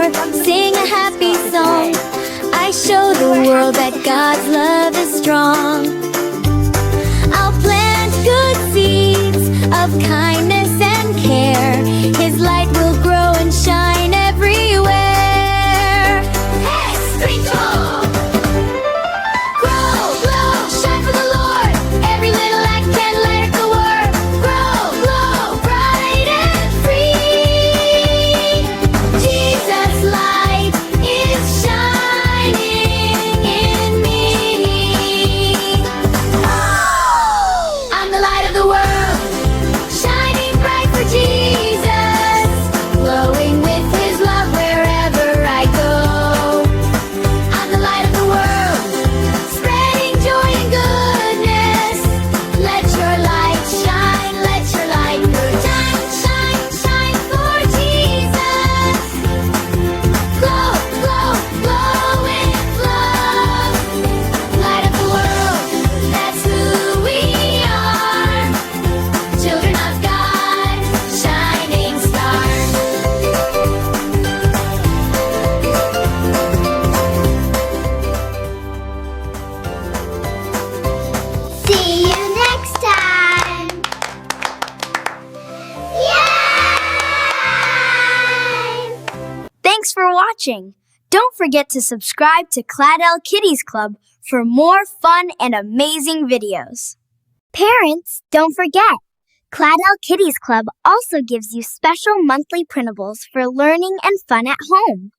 or sing a happy song. I show the world that God's love is strong. I'll plant good seeds of kindness and care. His light will grow and shine everywhere. Hey, screech on! Grow, glow, shine for the Lord. Every little act can light up the world. Grow, glow, bright and free. Jesus' light is shining in me. I'm the light of the world, shining bright for Jesus, glowing with His love wherever I go. I'm the light of the world, spreading joy and goodness. Let your light shine, let your light grow. Shine, shine, shine for Jesus. Glow, glow, glow with love. Light of the world, that's who we are. Children of God, shining stars. See you next time. Yay! Thanks for watching. Don't forget to subscribe to ClaDel Kiddies Club for more fun and amazing videos. Parents, don't forget, ClaDel Kiddies Club also gives you special monthly printables for learning and fun at home.